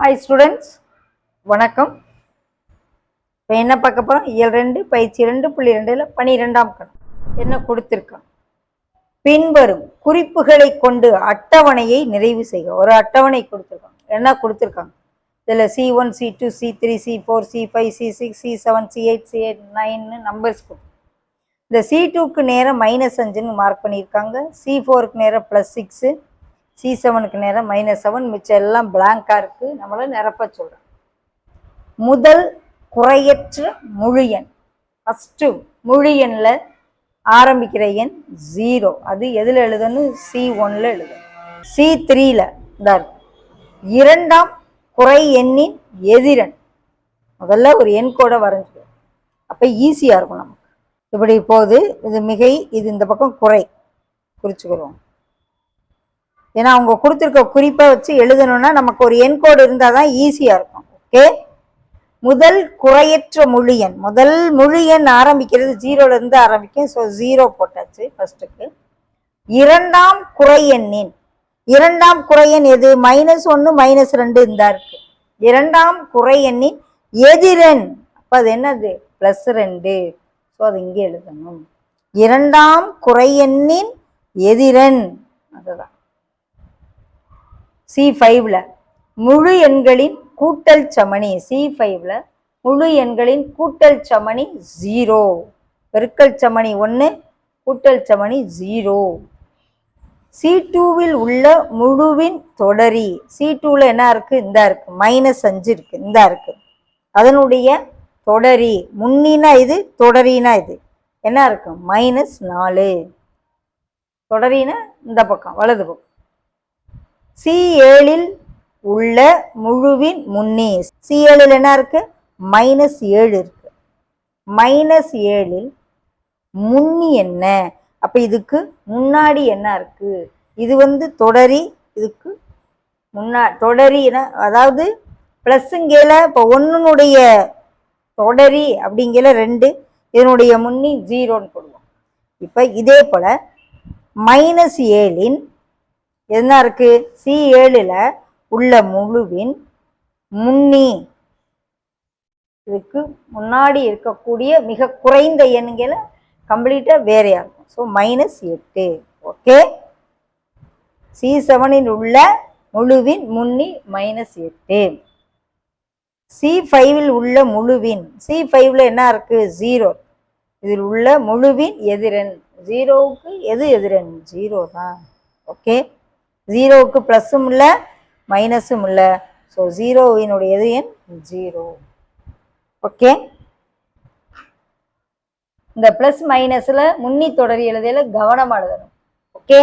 Hi students, வணக்கம். இப்போ என்ன பார்க்க போகிறோம்? இயல் 2 பயிற்சி 2.2ல் 12ஆம் கணம் என்ன கொடுத்துருக்கான்? பின்வரும் குறிப்புகளை கொண்டு அட்டவணையை நிறைவு செய்க. ஒரு அட்டவணை கொடுத்துருக்காங்க. என்ன கொடுத்துருக்காங்க? இதில் C1, C2, C3, C4, C5, C6, C7, C8, C8, 9 numbers கொடுத்து, இந்த C2க்கு நேரம் -5ன்னு மார்க் பண்ணியிருக்காங்க. C4க்கு நேரம் +6, C7க்கு நேரம் -7. மிச்சம் எல்லாம் பிளாங்காக இருக்குது. நம்மளை நிரப்ப சொல்கிறோம். முதல் குறையற்ற முழு எண், ஃபஸ்ட்டு முழு எண்ணில் ஆரம்பிக்கிற எண் 0. அது எதில் எழுதணும்? C1ல் எழுதணும். C3ல் தான் இருக்கு. இரண்டாம் குறை எண்ணின் எதிரன். முதல்ல ஒரு எண் கூட வரைஞ்சிடும். அப்போ ஈஸியாக இருக்கும் நமக்கு. இப்படி போகுது. இது மிகை, இது இந்த பக்கம் குறை குறிச்சுக்கிறோம். ஏன்னா அவங்க கொடுத்துருக்க குறிப்பை வச்சு எழுதணும்னா நமக்கு ஒரு எண் கோடு இருந்தால் தான் ஈஸியாக இருக்கும். ஓகே, முதல் குறையற்ற முழு எண். முதல் முழு எண் ஆரம்பிக்கிறது 0லேருந்து ஆரம்பிக்கும். ஸோ 0 போட்டாச்சு ஃபஸ்ட்டுக்கு. இரண்டாம் குறை எண்ணின், இரண்டாம் குறை எண் எது? -1 -2 இந்த இருக்கு. இரண்டாம் குறை எண்ணின் எதிரெண், அப்போ அது என்னது? +2. ஸோ அது இங்கே எழுதணும். இரண்டாம் குறை எண்ணின் எதிரெண், அதுதான். C5ல் முழு எண்களின் கூட்டல் சமணி. C5ல் முழு எண்களின் கூட்டல் சமணி 0. பெருக்கல் சமணி 1, கூட்டல் சமணி 0. C2வில் உள்ள முழுவின் தொடரி. C2வில் என்ன இருக்கு? இந்த இருக்கு. -5 இருக்கு, இந்த இருக்கு. அதனுடைய தொடரி, முன்னினா இது, தொடரினா இது. என்ன இருக்கு? -4. தொடரினா இந்த பக்கம், வலது பக்கம். C7ல் உள்ள முழுவின் முன்னி. C7ல் என்ன இருக்கு? -7 இருக்கு. -7ல் முன்னி என்ன? அப்ப இதுக்கு முன்னாடி என்ன இருக்கு? இது வந்து தொடரி, இதுக்கு தொடரினா அதாவது +ங்கேல இப்போ 1னுடைய தொடரி அப்படிங்கிற 2, இதனுடைய முன்னி 0ன்னு போடுவோம். இப்போ இதே போல -7ன் என்ன இருக்கு? C7ல் உள்ள முழுவின் முன்னி, இதுக்கு முன்னாடி இருக்கக்கூடிய மிக குறைந்த எண்களை கம்ப்ளீட்டாக வேறையா இருக்கும். ஸோ -8. ஓகே, C7ல் உள்ள முழுவின் முன்னி -8. C5ல் உள்ள முழுவின், C5ல் என்ன இருக்கு? 0. இதில் உள்ள முழுவின் எதிரெண். 0வுக்கு எது எதிரெண்? 0 தான். ஓகே, 0வுக்கு ப்ளஸ்ஸும் இல்லை மைனஸும் இல்லை. ஸோ 0வினுடைய எது எண்? 0. ஓகே, இந்த ப்ளஸ் மைனஸில் முன்னி தொடரி எழுதையில கவனமாக எழுதணும். ஓகே.